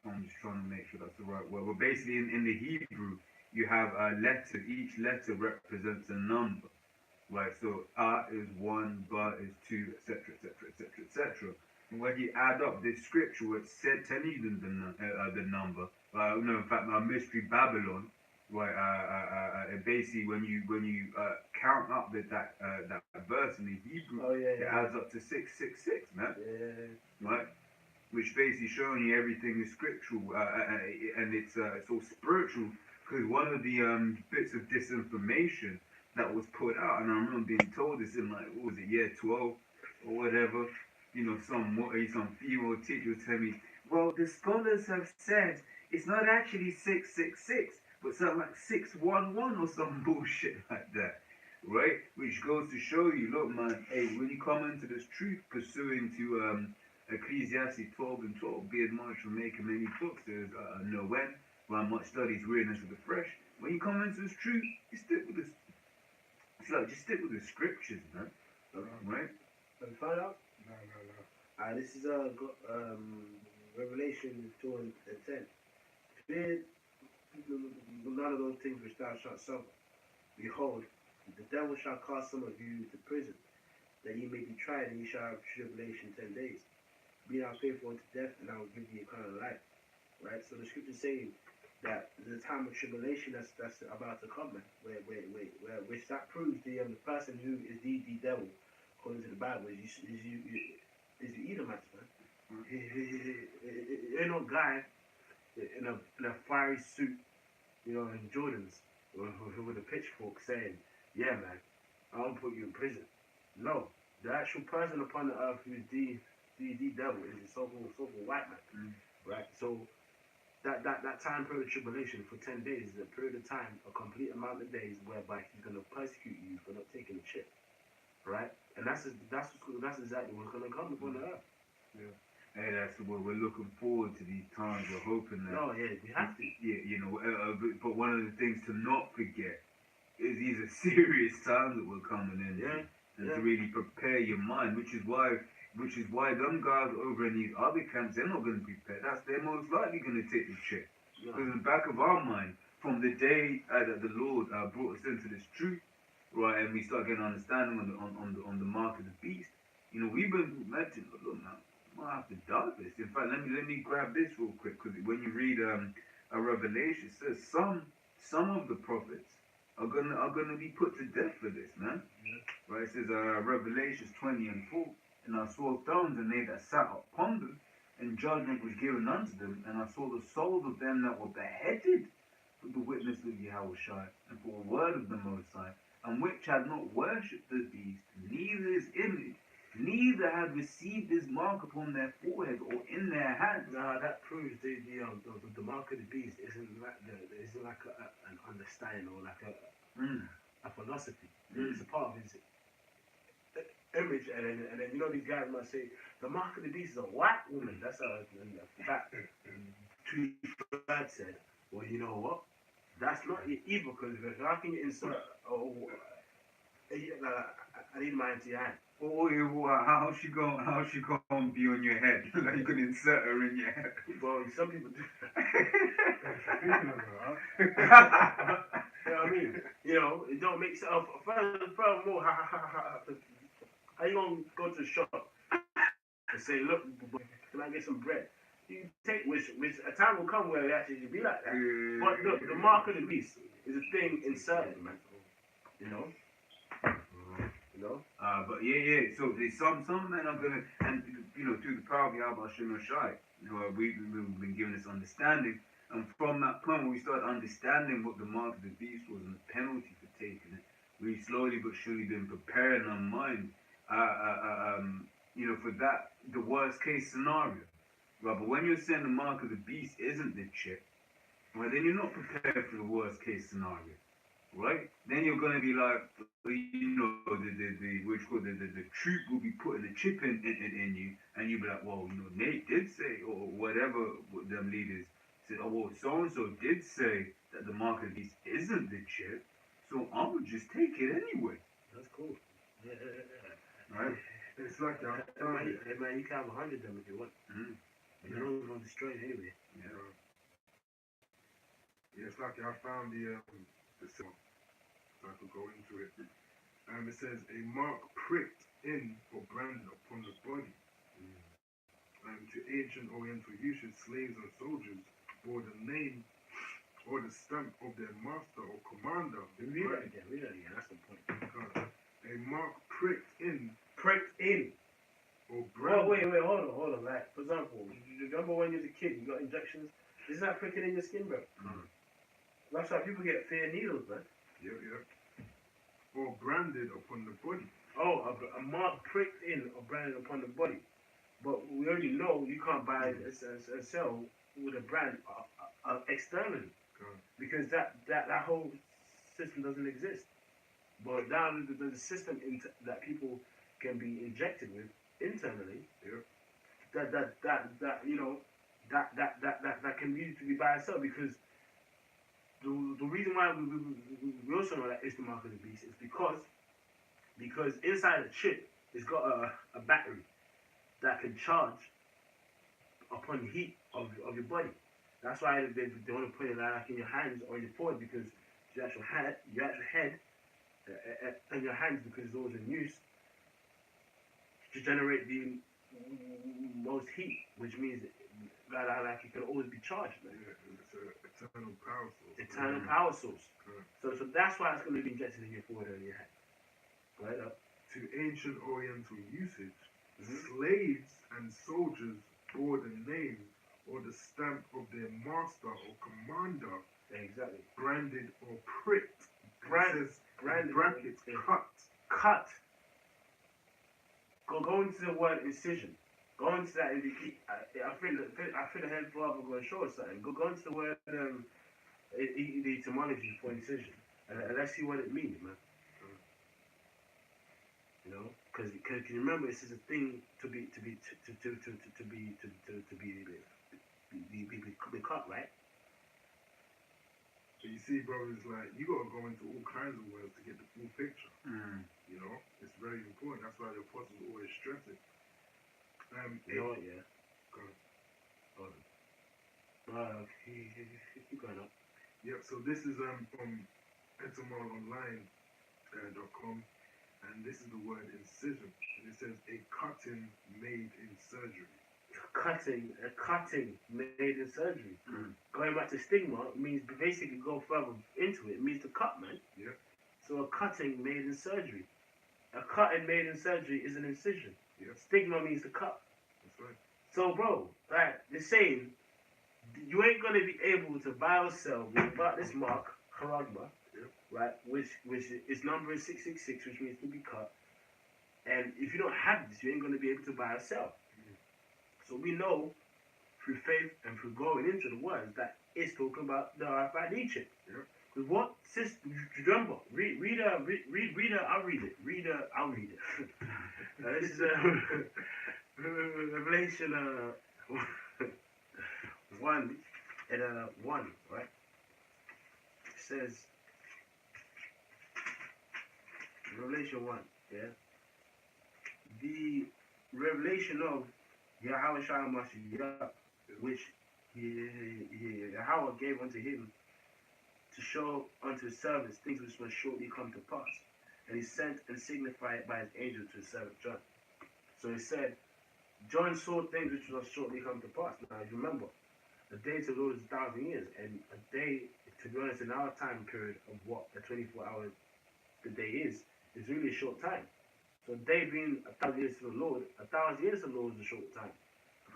I'm just trying to make sure that's the right word. Well, basically in the Hebrew, you have a letter. Each letter represents a number, right? So is 1, Ba is 2, etc., etc., etc., etc. And when you add up this scripture, it's said telling you the number. No, in fact, Mystery Babylon, right? Basically, when you count up that verse in the Hebrew, it adds up to 666, man. Yeah. Right? Which basically showing you everything is scriptural, and it's all spiritual. Because one of the bits of disinformation that was put out, and I remember being told this in like, what was it, year 12 or whatever, you know, some female teacher was telling me, well, the scholars have said it's not actually 666, but something like 611 or some bullshit like that, right? Which goes to show you, look, man, hey, when you come into this truth, pursuing to Ecclesiastes 12 and 12, be admonished from making many books, there's no end. While much studies weariness of the flesh. When you come into this truth, you stick with this. It's like just stick with the scriptures, man. Right? Have you found out? No. This is Revelation 2 and 10. Fear none of those things which thou shalt suffer. Behold, the devil shall cast some of you into prison, that ye may be tried, and ye shall have tribulation 10 days. Be thou faithful unto death, and I will give thee eternal life. Right? So the scripture is saying that the time of tribulation that's about to come, man. Which that proves the person who is the devil, according to the Bible, is the Edomites, man. Ain't no guy in a fiery suit, you know, in Jordans with a pitchfork saying, yeah, man, I'll put you in prison. No, the actual person upon the earth who's the devil is the so-called white man, right? So that time period of tribulation for 10 days is a period of time, a complete amount of days whereby he's going to persecute you for not taking the chip, right? And that's exactly what's going to come upon the earth. Yeah. Hey, that's what we're looking forward to, these times. We're hoping that. No, yeah, we have to. Yeah, you know, but one of the things to not forget is these are serious times that we're coming in. Yeah. And to really prepare your mind, which is why them guys over in these other camps, they're not going to be prepared. They're most likely going to take the chip. Because in the back of our mind, from the day that the Lord brought us into this truth, right, and we start getting understanding on the mark of the beast, you know, we've been mentioning, look, man, gonna have to doubt this. In fact, let me grab this real quick, because when you read a Revelation, it says some of the prophets are gonna be put to death for this, man. Right? It says Revelations 20:4, and I saw thrones, and they that sat upon them, and judgment was given unto them, and I saw the souls of them that were beheaded for the witness of Yahushua, and for the word of the Most High, and which had not worshipped the beast, neither his image, neither had received his mark upon their forehead or in their hands. Now that proves the mark of the beast isn't like an understanding or like a philosophy. It's a part of his image, and then you know these guys might say the mark of the beast is a white woman. That's that God said. Well, you know what? That's not evil, because if I can insert I need my into your hand. How's she gonna be on your head? Like you can insert her in your head. Well, some people do. You know what I mean? You know, it don't make sense. Furthermore, how you gonna go to the shop and say, look, can I get some bread? You take which a time will come where it actually be like that. But look, the mark of the beast is a thing inserted, man. You know? But yeah. So there's some men are gonna, and you know, through the power of Yahweh Shem Shai, you know, we've been given this understanding, and from that point when we start understanding what the mark of the beast was and the penalty for taking it, we've slowly but surely been preparing our mind, you know, for that the worst case scenario. Right, but when you're saying the mark of the beast isn't the chip, well, then you're not prepared for the worst case scenario, right? Then you're gonna be like, you know, the truth will be putting the chip in you, and you'll be like, well, you know, Nate did say, or whatever them leaders said, oh, well, so and so did say that the mark of the beast isn't the chip, so I would just take it anyway. That's cool. Yeah. Right? It's like that. Hey man, you can have 100 of them if you want. You're not going to destroy it anyway. Yeah. It's like I found the song, so I could go into it. It says a mark pricked in or branded upon the body. To ancient Oriental usage, slaves and soldiers bore the name or the stamp of their master or commander. Read that again. That's the point. A mark pricked in. Or branded. Wait, hold on. Like, for example, you remember when you was a kid, you got injections? Isn't that pricking in your skin, bro? That's why people get fair needles, man. Yeah. Or branded upon the body. Oh, a mark pricked in or branded upon the body. But we already know you can't buy a cell with a brand externally, because that whole system doesn't exist. But now there's a system that people can be injected with internally. That can be by itself, because the reason why we also know that it's the mark of the beast is because inside the chip it's got a battery that can charge upon the heat of your body. That's why they want to put it like in your hands or in your forehead, because your actual head and your hands, because it's always in use to generate the most heat, which means like it can always be charged. Man. It's an eternal power source. Eternal power source. So that's why it's going to be injected in your forehead or in your head. Right up. To ancient Oriental usage, slaves and soldiers bore the name or the stamp of their master or commander. Exactly. Branded or pricked. Branded. Brackets. Cut. Go into the word incision. Go into that. I feel the head father going to show us something. Go into the word the etymology for incision, and let's see what it means, man. You know, because you remember, this is a thing to be cut, right? So you see, brothers, like, you gotta go into all kinds of words to get the full picture. You know, it's very important. That's why the apostles always stress it. You know what? Yeah. Go on. Hold on. Keep going up. Yep. So this is from GMSLondon.com, and this is the word incision. And it says a cutting made in surgery. cutting made in surgery. Going back to stigma means basically go further into it. It means to cut, man. Yeah. So a cutting made in surgery. A cutting made in surgery is an incision. Yeah. Stigma means to cut. That's right. So, bro, like they're saying, you ain't gonna be able to buy or sell without this mark, charagma, right? Which its number is 666, which means to be cut. And if you don't have this, you ain't gonna be able to buy or sell. So we know through faith and through going into the words that it's talking about the RFID chip. Because what system? Remember, I'll read it. This is Revelation 1 and 1, right? It says Revelation 1, yeah. The revelation of Yahweh Shalom Mashiach, which Yahweh gave unto him to show unto his servants things which must shortly come to pass. And he sent and signified it by his angel to his servant John. So he said, John saw things which must shortly come to pass. Now you remember, a day to the Lord is 1,000 years, and a day, to be honest, in our time period of what the 24 hours the day is really a short time. So a day being 1,000 years to the Lord, 1,000 years to the Lord is a short time,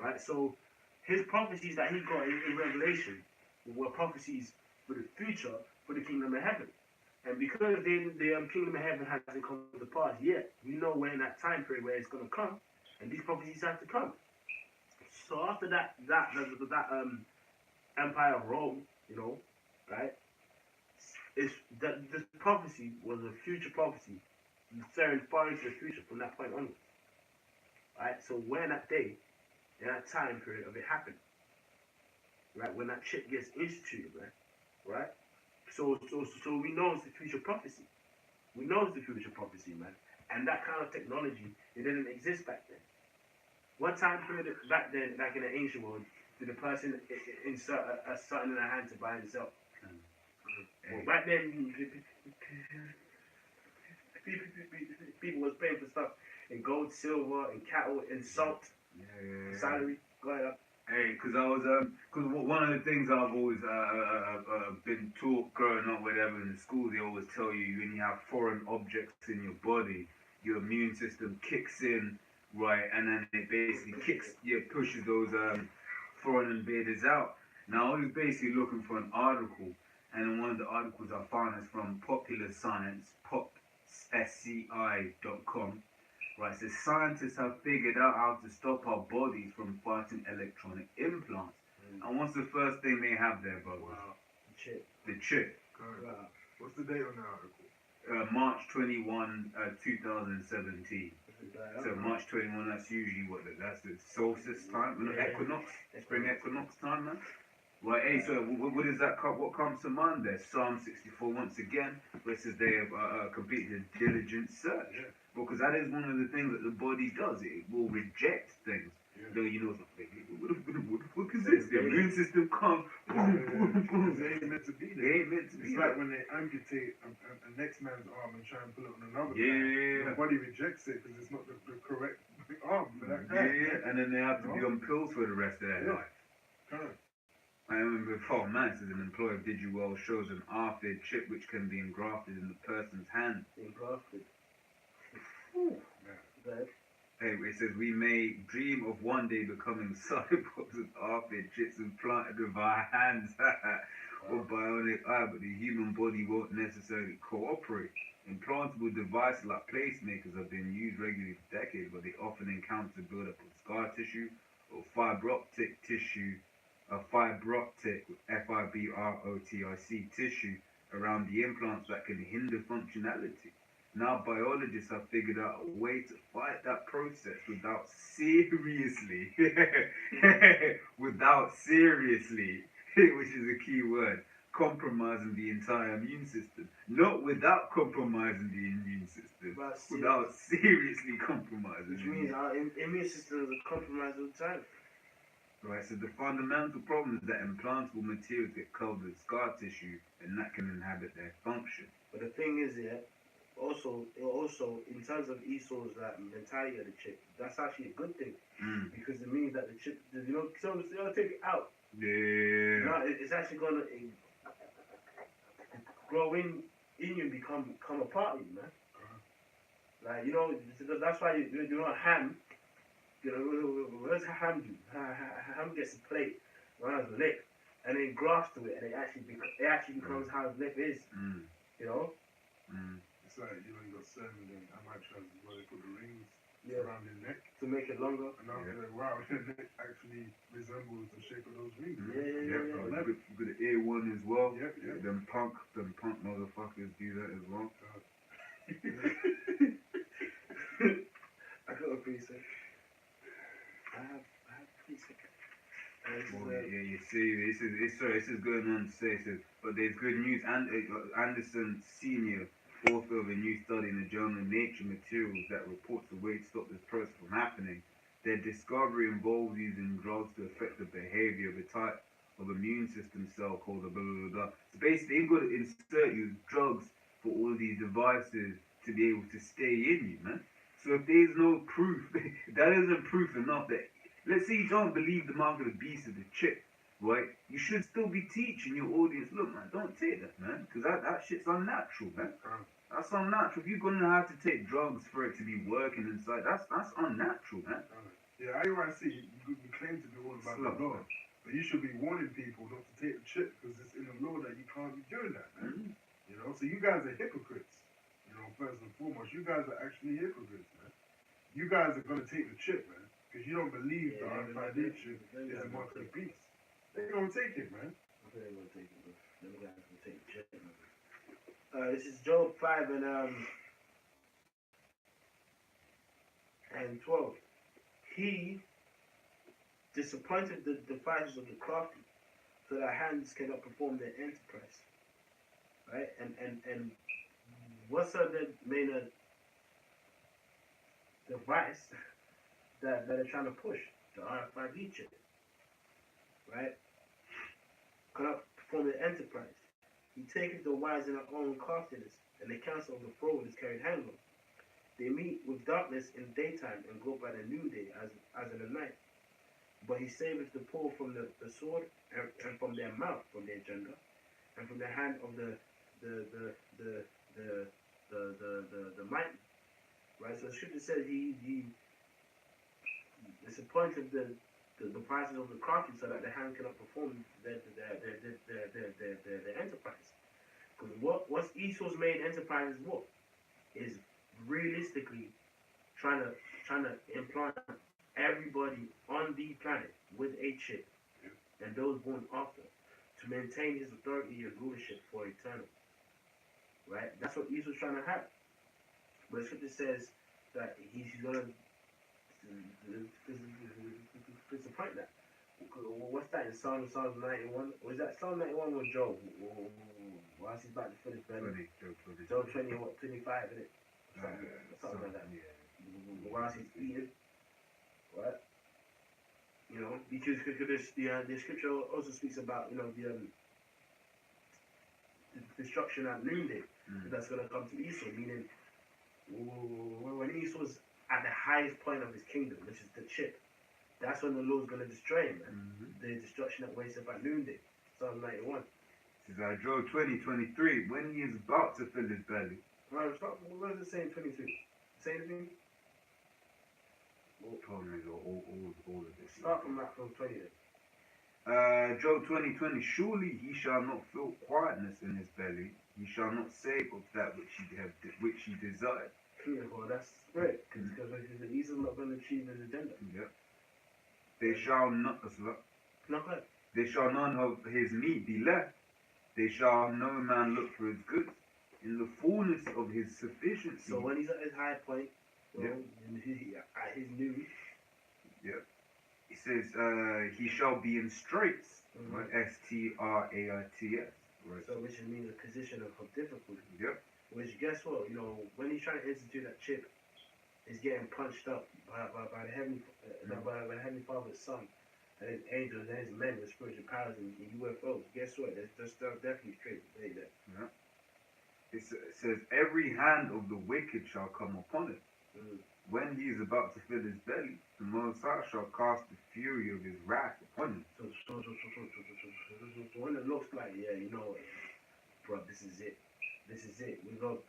right? So his prophecies that he got in Revelation were prophecies for the future, for the kingdom of heaven. And because the kingdom of heaven hasn't come to pass yet, we know we're in that time period where it's going to come, and these prophecies have to come. So after that empire of Rome, you know, right? It's that this prophecy was a future prophecy, staring far into the future from that point onwards. Right? So we're in that day, in that time period of it happening. Right? When that chip gets instituted, right? So we know it's the future prophecy. We know it's the future prophecy, man. And that kind of technology, it didn't exist back then. What time period back then, like in the ancient world, did a person insert a something in their hand to buy and sell? Well, back then, people was paying for stuff in gold, silver, and cattle, and salt, salary. Go ahead. Hey, because one of the things I've always been taught growing up, whatever in school, they always tell you when you have foreign objects in your body, your immune system kicks in, right, and then it basically pushes those foreign invaders out. Now I was basically looking for an article, and one of the articles I found is from Popular Science, popsci.com. Right, so scientists have figured out how to stop our bodies from fighting electronic implants. And what's the first thing they have there, bro? Wow. The chip. The chip. Wow. What's the date on the article? March 21, 2017. So March 21, that's usually that's the solstice time, equinox, spring equinox time, man. Right, hey, so what is that? What comes to mind there? Psalm 64 once again, where it says they have completed a diligent search. Yeah. Because that is one of the things that the body does. It will reject things. Yeah. Though you know, what the fuck is this? The immune system comes. They ain't meant to be there. They ain't meant to be It's there. like when they amputate a next man's arm and try and put it on another Yeah, guy. yeah. The body rejects it because it's not the correct arm for that guy. Yeah, and then they have to be on pills for the rest of their life. Correct. I remember before, man, says an employer of DigiWell shows an RFID chip which can be engrafted in the person's hand. Engrafted. Yeah. Hey, it says we may dream of one day becoming cyborgs with RFID chips implanted with our hands or bionic eye, but the human body won't necessarily cooperate. Implantable devices like placemakers have been used regularly for decades, but they often encounter buildup of scar tissue or fiber optic tissue, FIBROTIC tissue around the implants that can hinder functionality. Now biologists have figured out a way to fight that process without seriously, which is a key word, compromising the entire immune system. Not without compromising the immune system, without seriously compromising. Which means our immune system is compromised all the time. Right, so the fundamental problem is that implantable materials get covered with scar tissue and that can inhibit their function. But the thing is, also in terms of Esau's mentality of the chip, that's actually a good thing because it means that the chip, so take it out. Yeah. No, it's actually gonna grow in you and become a part of you, man. Like that's why you know ham. What does ham do? Ham gets a plate, runs a lip, and then grafts to it, and it actually becomes how his lip is. You know. It's like, you got salmon and amateurs where they put the rings around their neck to make it longer. And I was like, wow, their neck actually resembles the shape of those rings. Yeah. You got the ear one as well. Yeah. Them punk motherfuckers do that as well. I got a preset. I have a preset. You see, this is going on to say, but there's good news. And Anderson Senior, author of a new study in the journal Nature Materials that reports a way to stop this process from happening. Their discovery involves using drugs to affect the behavior of a type of immune system cell called a blah blah blah. So basically, they've got to insert you drugs for all these devices to be able to stay in you, man. So if there's no proof, that isn't proof enough that. Let's say you don't believe the mark of the beast is a chip, right? You should still be teaching your audience, look, man, don't take that, man, because that shit's unnatural, man. That's unnatural. If you're going to have to take drugs for it to be working inside, that's unnatural, man. Yeah, IUIC, you claim to be all about the law, but you should be warning people not to take the chip because it's in the law that you can't be doing that, man. So you guys are hypocrites. First and foremost, you guys are actually hypocrites, man. You guys are going to take the chip, man. Because you don't believe the RFID chip is a mark of the beast. They're going to take it, man. They're going to take it, bro. Them guys will take the chip, man. This is Job 5 and 12. He disappointed the devices of the crafty so that hands cannot perform their enterprise. Right? And what's the main device that they're trying to push? The RFID chip. Right? Cannot perform their enterprise. He taketh the wise in their own craftiness, and the counsel of the froward is carried hand on. They meet with darkness in daytime and go by the noonday as in the night. But he saveth the poor from the sword and from their mouth, from their gender, and from the hand of the mighty. Right? So the scripture says he disappointed the devices of the crafty so that the hand cannot perform their enterprise. Because what's Esau's main enterprise is realistically trying to implant everybody on the planet with a chip and those born after to maintain his authority and rulership for eternal. Right? That's what Esau's trying to have. But the scripture says that he's gonna disappoint that. What's that in Psalm 91? Was that Psalm 91 or Job? Whilst he's about to fill his belly. Job 20, 25, isn't it? Something like that. Whilst he's eating. Right? Because the scripture also speaks about, the destruction at noonday that's going to come to Esau, meaning when Esau's at the highest point of his kingdom, which is the chip, that's when the Lord's going to destroy him, man. The destruction that wakes up at noonday. Psalm 91. This is Job 20:23. When he is about to fill his belly. Right, what does it say in 22? Say anything? Problem is all of this. Start from 20 then. Job 20:20. Surely he shall not feel quietness in his belly. He shall not say of that which he desired. Yeah, well, that's great. Because he's not going to achieve his agenda. Yeah. They shall not. They shall none of his meat be left. They shall no man look for his goods. In the fullness of his sufficiency. So when he's at his high point, at his noon. Yeah. He says he shall be in straits. Right? STRAITS. Right. So which means a position of difficulty. Yep. Which guess what? When he's trying to institute that chip, he's getting punched up by the heavenly by the Heavenly Father's Son and his angels and his men with spiritual powers and UFOs. Guess what? There's definitely straight to say that. Yeah. it says, every hand of the wicked shall come upon it. When he is about to fill his belly, the Most High shall cast the fury of his wrath upon him. So when it looks like, yeah, you know, bro, this is it. This is it. We got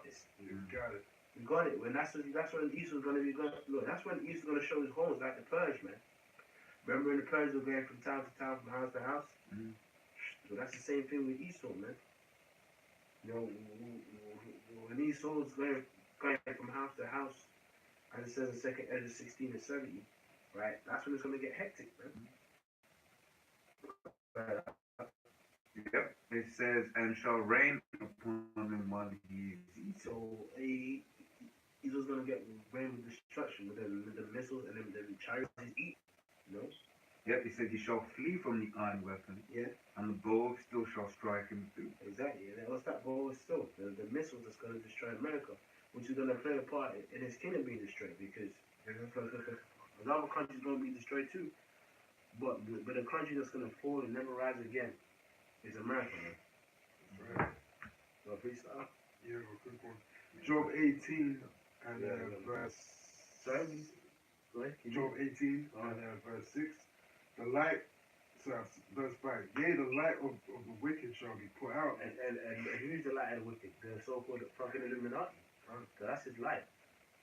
this. You got it. We got it. When that's when Esau's gonna be going. Look, that's when Esau's gonna show his horns like the Purge, man. Remember in the Purge, they're going from town to town, from house to house. So that's the same thing with Esau, man. You know, when Esau's going from house to house, as it says in 2nd Ezra 16 and 70, right? That's when it's gonna get hectic, man. Yep. It says, and shall rain upon him while he is eating. So Esau's gonna get rain with destruction with the missiles and the chariots he's eating, you know? Yep, he said he shall flee from the iron weapon, Yeah, and the bow still shall strike him through. exactly. And what's that bow is still the missiles that's gonna destroy America, which is gonna play a part in his kingdom being destroyed because other countries gonna be destroyed too. But the country that's gonna fall and never rise again is America, man. Right. So freestyle. Yeah, well, good one. Job 18 and verse. Sorry. Right? Job 18 and verse 6. The light, so verse 5. Yea, the light of the wicked shall be put out. And who's the light of the wicked? The so-called fucking Illuminati. So that's his light.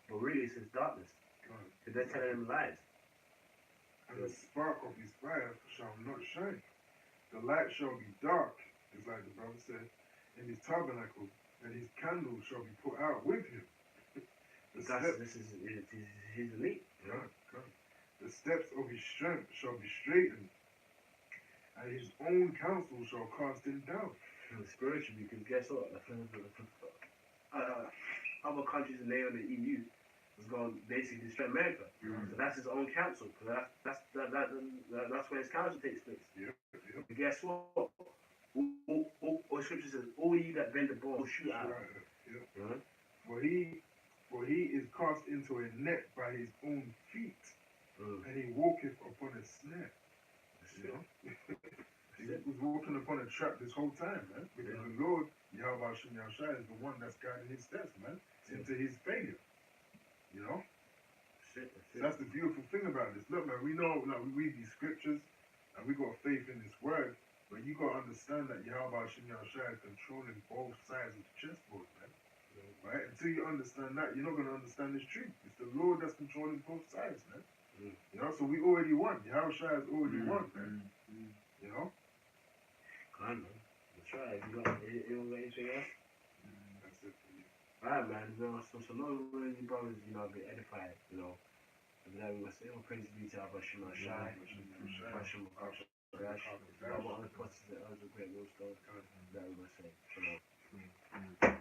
But really it's his darkness. Because they're telling him lies. And the spark of his fire shall not shine. The light shall be dark, is like the brother said, in his tabernacle, and his candle shall be put out with him. This is his elite. You know? The steps of his strength shall be straightened, and his own counsel shall cast him down. Spiritually, because guess what? Other countries in the EU is going to basically destroy America. So that's his own counsel. That's where his counsel takes place. Yep. And guess what? All scripture says, all ye that bend the bow will shoot out. Yep. For he is cast into a net by his own feet, and he walketh upon a snare. You know? He was walking upon a trap this whole time, man. Because the Lord, Yahweh Shem Yahshai, is the one that's guiding his steps, man, into his failure. You know? So that's the beautiful thing about this. Look, man, we know, like, we read these scriptures, and we got faith in this word, but you got to understand that Yahweh Shem Yahshai is controlling both sides of the chessboard, man. Right? Until you understand that, you're not going to understand this truth. It's the Lord that's controlling both sides, man. You know, so we already won. Yahshai has already won, man. You know? I know. That's right. You got anything else? That's it for me. Alright, man. You know, so long as you brothers, you know, get edified, you know. And then we must say, oh, praise be to our Shema Shai. Shema Shai. Our other prophets and others of great millstones. That we must say. Shalom.